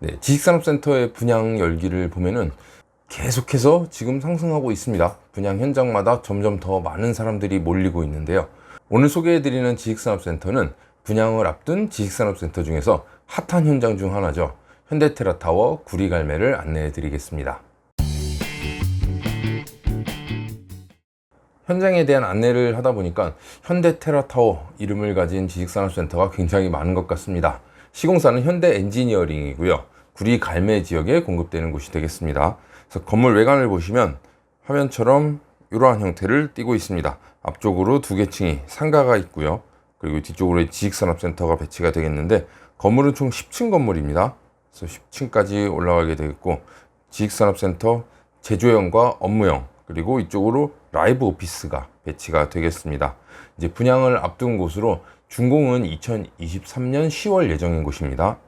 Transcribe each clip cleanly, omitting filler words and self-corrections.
네, 지식산업센터의 분양 열기를 보면은 계속해서 지금 상승하고 있습니다. 분양 현장마다 점점 더 많은 사람들이 몰리고 있는데요. 오늘 소개해드리는 지식산업센터는 분양을 앞둔 지식산업센터 중에서 핫한 현장 중 하나죠. 현대테라타워 구리갈매를 안내해드리겠습니다. 현장에 대한 안내를 하다 보니까 현대테라타워 이름을 가진 지식산업센터가 굉장히 많은 것 같습니다. 시공사는 현대엔지니어링이고요. 구리갈매 지역에 공급되는 곳이 되겠습니다. 그래서 건물 외관을 보시면 화면처럼 이러한 형태를 띠고 있습니다. 앞쪽으로 두 개 층이 상가가 있고요. 그리고 뒤쪽으로 지식산업센터가 배치가 되겠는데 건물은 총 10층 건물입니다. 그래서 10층까지 올라가게 되겠고 지식산업센터 제조형과 업무형 그리고 이쪽으로 라이브 오피스가 배치가 되겠습니다. 이제 분양을 앞둔 곳으로 준공은 2023년 10월 예정인 곳입니다.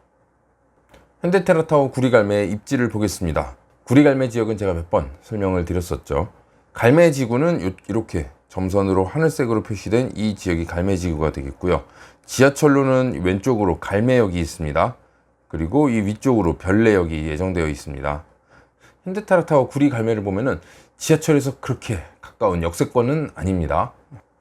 현대테라타워 구리갈매의 입지를 보겠습니다. 구리갈매 지역은 제가 몇 번 설명을 드렸었죠. 갈매지구는 이렇게 점선으로 하늘색으로 표시된 이 지역이 갈매지구가 되겠고요. 지하철로는 왼쪽으로 갈매역이 있습니다. 그리고 이 위쪽으로 별내역이 예정되어 있습니다. 현대테라타워 구리갈매를 보면은 지하철에서 그렇게 가까운 역세권은 아닙니다.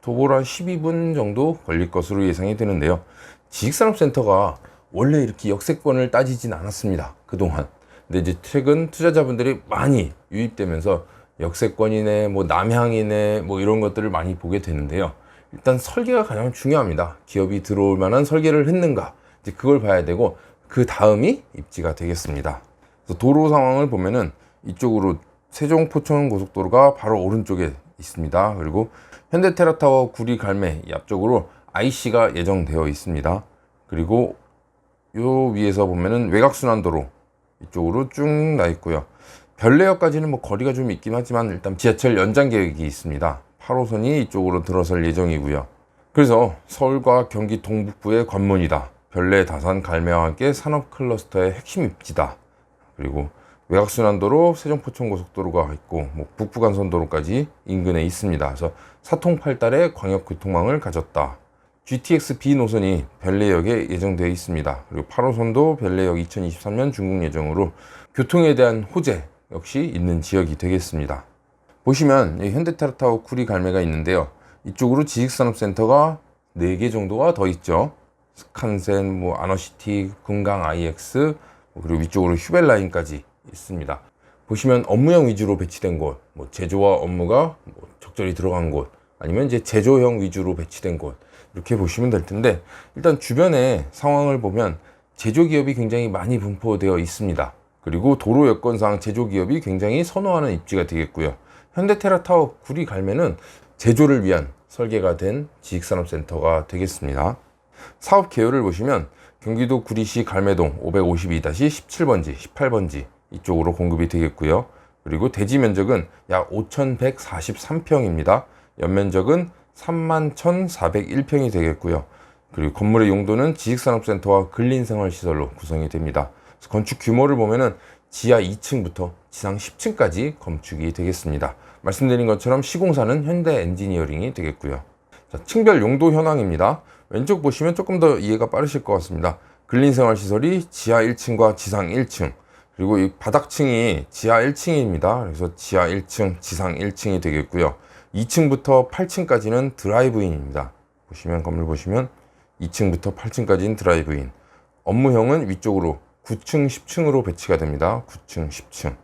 도보로 한 12분 정도 걸릴 것으로 예상이 되는데요. 지식산업센터가 원래 이렇게 역세권을 따지진 않았습니다. 그동안. 근데 이제 최근 투자자분들이 많이 유입되면서 역세권이네, 뭐 남향이네, 뭐 이런 것들을 많이 보게 되는데요. 일단 설계가 가장 중요합니다. 기업이 들어올 만한 설계를 했는가, 이제 그걸 봐야 되고 그 다음이 입지가 되겠습니다. 그래서 도로 상황을 보면은 이쪽으로 세종 포천 고속도로가 바로 오른쪽에 있습니다. 그리고 현대테라타워 구리갈매 이 앞쪽으로 IC가 예정되어 있습니다. 그리고 요 위에서 보면은 외곽순환도로 이쪽으로 쭉 나 있고요. 별내역까지는 뭐 거리가 좀 있긴 하지만 일단 지하철 연장 계획이 있습니다. 8호선이 이쪽으로 들어설 예정이고요. 그래서 서울과 경기 동북부의 관문이다. 별내 다산 갈매와 함께 산업 클러스터의 핵심 입지다. 그리고 외곽순환도로 세종포천고속도로가 있고 뭐 북부간선도로까지 인근에 있습니다. 그래서 사통팔달의 광역교통망을 가졌다. GTX B 노선이 별내역에 예정되어 있습니다. 그리고 8호선도 별내역 2023년 준공 예정으로 교통에 대한 호재 역시 있는 지역이 되겠습니다. 보시면 현대테라타워 구리갈매가 있는데요. 이쪽으로 지식산업센터가 4개 정도가 더 있죠. 스칸센, 뭐 아너시티, 금강 IX, 그리고 위쪽으로 휴벨라인까지 있습니다. 보시면 업무형 위주로 배치된 곳, 뭐 제조와 업무가 뭐 적절히 들어간 곳, 아니면 이제 제조형 위주로 배치된 곳, 이렇게 보시면 될 텐데, 일단 주변의 상황을 보면 제조기업이 굉장히 많이 분포되어 있습니다. 그리고 도로 여건상 제조기업이 굉장히 선호하는 입지가 되겠고요. 현대테라타워 구리갈매는 제조를 위한 설계가 된 지식산업센터가 되겠습니다. 사업 개요를 보시면 경기도 구리시 갈매동 552-17번지, 18번지 이쪽으로 공급이 되겠고요. 그리고 대지 면적은 약 5,143평입니다. 연면적은 31,401평이 되겠고요. 그리고 건물의 용도는 지식산업센터와 근린생활시설로 구성이 됩니다. 건축 규모를 보면은 지하 2층부터 지상 10층까지 건축이 되겠습니다. 말씀드린 것처럼 시공사는 현대엔지니어링이 되겠고요. 자, 층별 용도 현황입니다. 왼쪽 보시면 조금 더 이해가 빠르실 것 같습니다. 근린생활시설이 지하 1층과 지상 1층, 그리고 이 바닥층이 지하 1층입니다. 그래서 지하 1층, 지상 1층이 되겠고요. 2층부터 8층까지는 드라이브인입니다. 보시면 건물 보시면 2층부터 8층까지는 드라이브인. 업무형은 위쪽으로 9층, 10층으로 배치가 됩니다. 9층, 10층.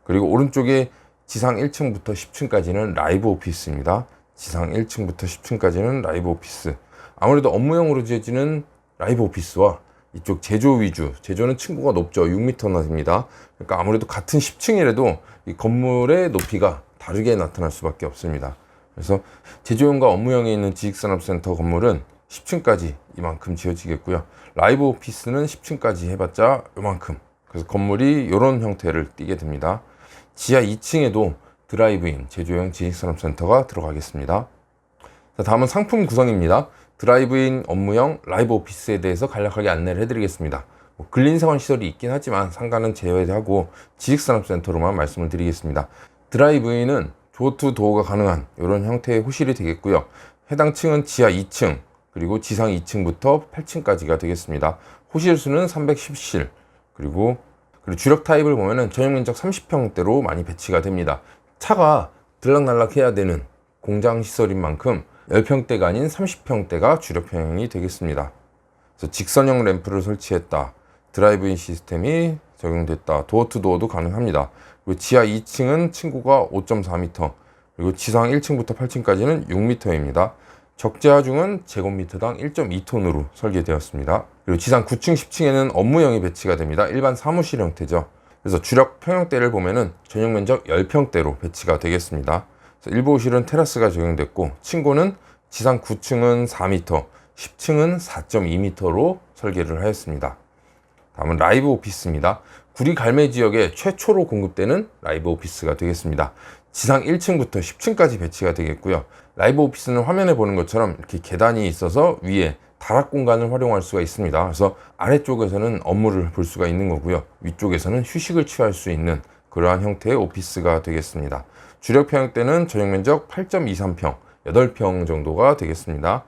그리고 오른쪽에 지상 1층부터 10층까지는 라이브 오피스입니다. 지상 1층부터 10층까지는 라이브 오피스. 아무래도 업무형으로 지어지는 라이브 오피스와 이쪽 제조 위주, 제조는 층고가 높죠. 6m나 됩니다. 그러니까 아무래도 같은 10층이라도 이 건물의 높이가 다르게 나타날 수밖에 없습니다. 그래서 제조형과 업무형에 있는 지식산업센터 건물은 10층까지 이만큼 지어지겠고요. 라이브 오피스는 10층까지 해봤자 이만큼. 그래서 건물이 이런 형태를 띠게 됩니다. 지하 2층에도 드라이브인 제조형 지식산업센터가 들어가겠습니다. 자, 다음은 상품 구성입니다. 드라이브인, 업무형, 라이브 오피스에 대해서 간략하게 안내를 해드리겠습니다. 근린생활시설이 있긴 하지만 상가는 제외하고 지식산업센터로만 말씀을 드리겠습니다. 드라이브인은 도어2 도어가 가능한 이런 형태의 호실이 되겠고요. 해당 층은 지하 2층, 그리고 지상 2층부터 8층까지가 되겠습니다. 호실 수는 310실, 그리고 그리고 주력 타입을 보면은 전용 면적 30평대로 많이 배치가 됩니다. 차가 들락날락 해야 되는 공장 시설인 만큼 10평대가 아닌 30평대가 주력 평형이 되겠습니다. 그래서 직선형 램프를 설치했다, 드라이브인 시스템이 적용됐다, 도어 투 도어도 가능합니다. 그리고 지하 2층은 층고가 5.4m, 그리고 지상 1층부터 8층까지는 6m입니다. 적재하중은 제곱미터당 1.2톤으로 설계되었습니다. 그리고 지상 9층, 10층에는 업무형이 배치가 됩니다. 일반 사무실 형태죠. 그래서 주력 평형대를 보면은 전용 면적 10평대로 배치가 되겠습니다. 그래서 일부 호실은 테라스가 적용됐고, 층고는 지상 9층은 4m, 10층은 4.2m로 설계를 하였습니다. 다음은 라이브 오피스입니다. 구리 갈매 지역에 최초로 공급되는 라이브 오피스가 되겠습니다. 지상 1층부터 10층까지 배치가 되겠고요. 라이브 오피스는 화면에 보는 것처럼 이렇게 계단이 있어서 위에 다락 공간을 활용할 수가 있습니다. 그래서 아래쪽에서는 업무를 볼 수가 있는 거고요. 위쪽에서는 휴식을 취할 수 있는 그러한 형태의 오피스가 되겠습니다. 주력 평형대는 전용 면적 8.23평, 8평 정도가 되겠습니다.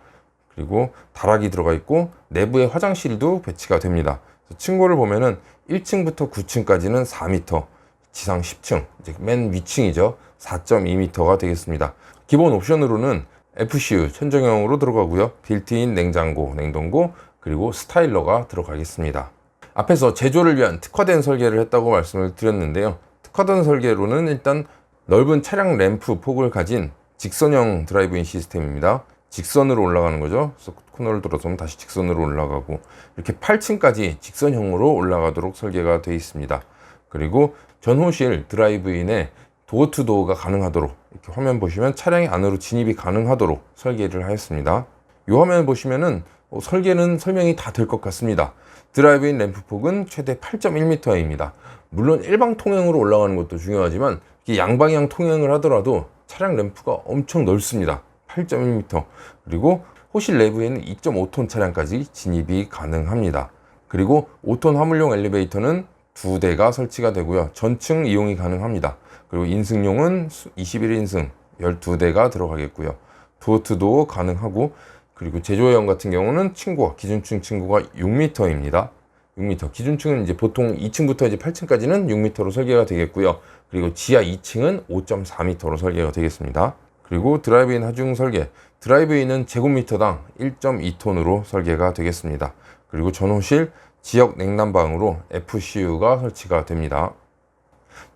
그리고 다락이 들어가 있고 내부에 화장실도 배치가 됩니다. 층고를 보면은 1층부터 9층까지는 4m, 지상 10층, 이제 맨 위층이죠. 4.2m가 되겠습니다. 기본 옵션으로는 FCU 천정형으로 들어가고요. 빌트인 냉장고, 냉동고, 그리고 스타일러가 들어가겠습니다. 앞에서 제조를 위한 특화된 설계를 했다고 말씀을 드렸는데요. 특화된 설계로는 일단 넓은 차량 램프 폭을 가진 직선형 드라이브인 시스템입니다. 직선으로 올라가는 거죠. 그래서 코너를 들어서면 다시 직선으로 올라가고, 이렇게 8층까지 직선형으로 올라가도록 설계가 되어 있습니다. 그리고 전호실 드라이브인에 도어 투 도어가 가능하도록, 이렇게 화면 보시면 차량이 안으로 진입이 가능하도록 설계를 하였습니다. 이 화면 보시면은 설계는 설명이 다 될 것 같습니다. 드라이브인 램프 폭은 최대 8.1m입니다. 물론 일방 통행으로 올라가는 것도 중요하지만 양방향 통행을 하더라도 차량 램프가 엄청 넓습니다. 8.1m. 그리고 호실 내부에는 2.5톤 차량까지 진입이 가능합니다. 그리고 5톤 화물용 엘리베이터는 2대가 설치가 되고요. 전층 이용이 가능합니다. 그리고 인승용은 21인승 12대가 들어가겠고요. 도어 투 도어 가능하고, 그리고 제조형 같은 경우는 층고가, 기준층 층고가 6m입니다. 6m. 기준층은 이제 보통 2층부터 이제 8층까지는 6m로 설계가 되겠고요. 그리고 지하 2층은 5.4m로 설계가 되겠습니다. 그리고 드라이브인 하중 설계. 드라이브인은 제곱미터당 1.2톤으로 설계가 되겠습니다. 그리고 전호실, 지역 냉난방으로 FCU가 설치가 됩니다.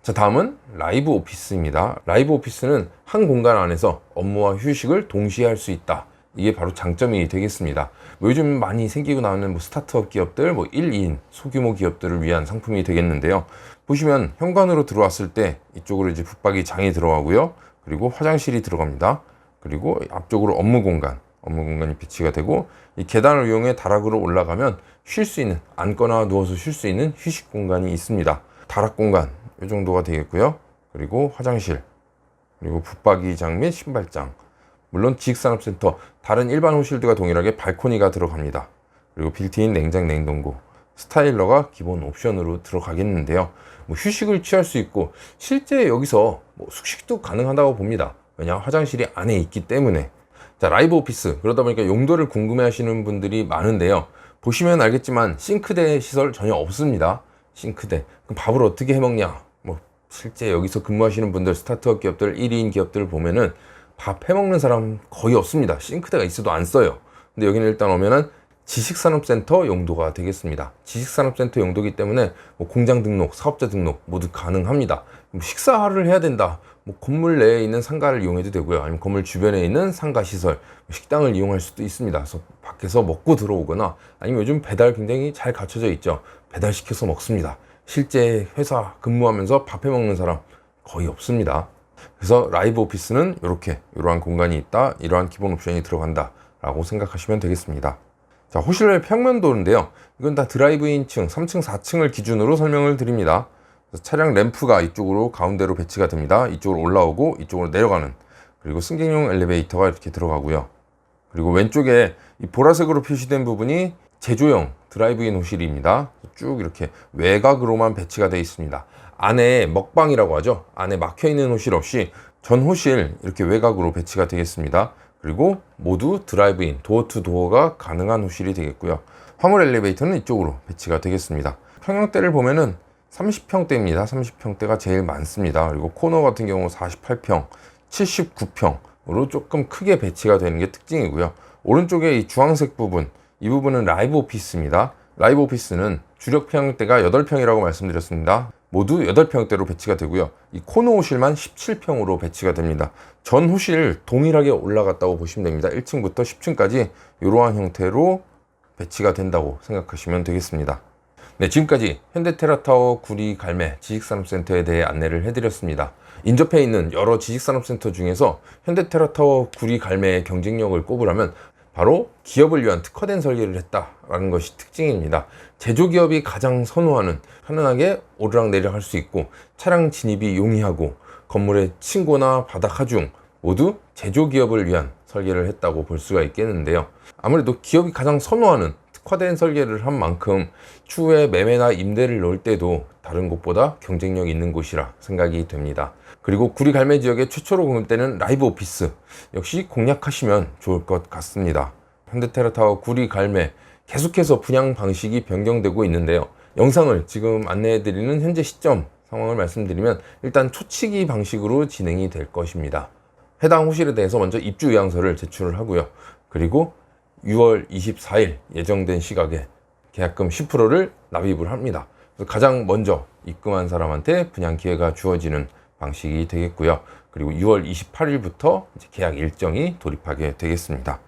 자, 다음은 라이브 오피스입니다. 라이브 오피스는 한 공간 안에서 업무와 휴식을 동시에 할 수 있다. 이게 바로 장점이 되겠습니다. 요즘 많이 생기고 나오는 스타트업 기업들, 1, 2인 소규모 기업들을 위한 상품이 되겠는데요. 보시면 현관으로 들어왔을 때 이쪽으로 이제 붙박이 장이 들어가고요. 그리고 화장실이 들어갑니다. 그리고 앞쪽으로 업무 공간이 배치가 되고, 이 계단을 이용해 다락으로 올라가면 쉴 수 있는, 앉거나 누워서 쉴 수 있는 휴식 공간이 있습니다. 다락 공간 이 정도가 되겠고요. 그리고 화장실, 그리고 붙박이장 및 신발장, 물론 지식산업센터, 다른 일반 호실들과 동일하게 발코니가 들어갑니다. 그리고 빌트인 냉장 냉동고, 스타일러가 기본 옵션으로 들어가겠는데요. 휴식을 취할 수 있고, 실제 여기서 숙식도 가능하다고 봅니다. 왜냐, 화장실이 안에 있기 때문에. 자, 라이브 오피스, 그러다 보니까 용도를 궁금해 하시는 분들이 많은데요. 보시면 알겠지만 싱크대 시설 전혀 없습니다. 싱크대. 그럼 밥을 어떻게 해 먹냐? 실제 여기서 근무하시는 분들, 스타트업 기업들, 1인 기업들을 보면은 밥 해먹는 사람 거의 없습니다. 싱크대가 있어도 안 써요. 근데 여기는 일단 오면은 지식산업센터 용도가 되겠습니다. 지식산업센터 용도이기 때문에 공장 등록, 사업자 등록 모두 가능합니다. 식사를 해야 된다, 건물 내에 있는 상가를 이용해도 되고요. 아니면 건물 주변에 있는 상가 시설, 식당을 이용할 수도 있습니다. 그래서 밖에서 먹고 들어오거나, 아니면 요즘 배달 굉장히 잘 갖춰져 있죠. 배달시켜서 먹습니다. 실제 회사 근무하면서 밥 해먹는 사람 거의 없습니다. 그래서 라이브 오피스는 이러한 공간이 있다, 이러한 기본 옵션이 들어간다 라고 생각하시면 되겠습니다. 자, 호실의 평면도인데요. 이건 다 드라이브인층 3층, 4층을 기준으로 설명을 드립니다. 차량 램프가 이쪽으로 가운데로 배치가 됩니다. 이쪽으로 올라오고 이쪽으로 내려가는, 그리고 승객용 엘리베이터가 이렇게 들어가고요. 그리고 왼쪽에 이 보라색으로 표시된 부분이 제조형 드라이브인 호실입니다. 쭉 이렇게 외곽으로만 배치가 되어 있습니다. 안에 먹방이라고 하죠. 안에 막혀있는 호실 없이 전 호실 이렇게 외곽으로 배치가 되겠습니다. 그리고 모두 드라이브인, 도어 투 도어가 가능한 호실이 되겠고요. 화물 엘리베이터는 이쪽으로 배치가 되겠습니다. 평형대를 보면은 30평대입니다. 30평대가 제일 많습니다. 그리고 코너 같은 경우 48평, 79평으로 조금 크게 배치가 되는 게 특징이고요. 오른쪽에 이 주황색 부분, 이 부분은 라이브 오피스입니다. 라이브 오피스는 주력 평대가 8평이라고 말씀드렸습니다. 모두 8평대로 배치가 되고요. 이 코너 호실만 17평으로 배치가 됩니다. 전 호실 동일하게 올라갔다고 보시면 됩니다. 1층부터 10층까지 이러한 형태로 배치가 된다고 생각하시면 되겠습니다. 네, 지금까지 현대테라타워 구리 갈매 지식산업센터에 대해 안내를 해드렸습니다. 인접해 있는 여러 지식산업센터 중에서 현대테라타워 구리 갈매의 경쟁력을 꼽으라면 바로 기업을 위한 특화된 설계를 했다라는 것이 특징입니다. 제조기업이 가장 선호하는, 편안하게 오르락내리락 할 수 있고 차량 진입이 용이하고 건물의 층고나 바닥 하중 모두 제조기업을 위한 설계를 했다고 볼 수가 있겠는데요. 아무래도 기업이 가장 선호하는 특화된 설계를 한 만큼 추후에 매매나 임대를 넣을 때도 다른 곳보다 경쟁력 있는 곳이라 생각이 됩니다. 그리고 구리 갈매 지역에 최초로 공급되는 라이브 오피스 역시 공략하시면 좋을 것 같습니다. 현대테라타워 구리 갈매 계속해서 분양 방식이 변경되고 있는데요. 영상을 지금 안내해드리는 현재 시점 상황을 말씀드리면 일단 초치기 방식으로 진행이 될 것입니다. 해당 호실에 대해서 먼저 입주 의향서를 제출을 하고요. 그리고 6월 24일 예정된 시각에 계약금 10%를 납입을 합니다. 그래서 가장 먼저 입금한 사람한테 분양 기회가 주어지는 방식이 되겠고요. 그리고 6월 28일부터 계약 일정이 돌입하게 되겠습니다.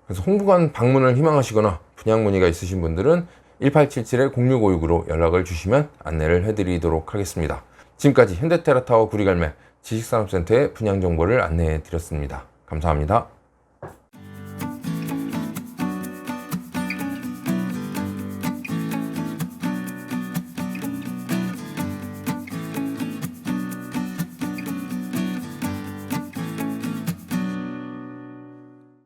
그래서 홍보관 방문을 희망하시거나 분양 문의가 있으신 분들은 1877-0656으로 연락을 주시면 안내를 해드리도록 하겠습니다. 지금까지 현대테라타워 구리갈매 지식산업센터의 분양 정보를 안내해 드렸습니다. 감사합니다.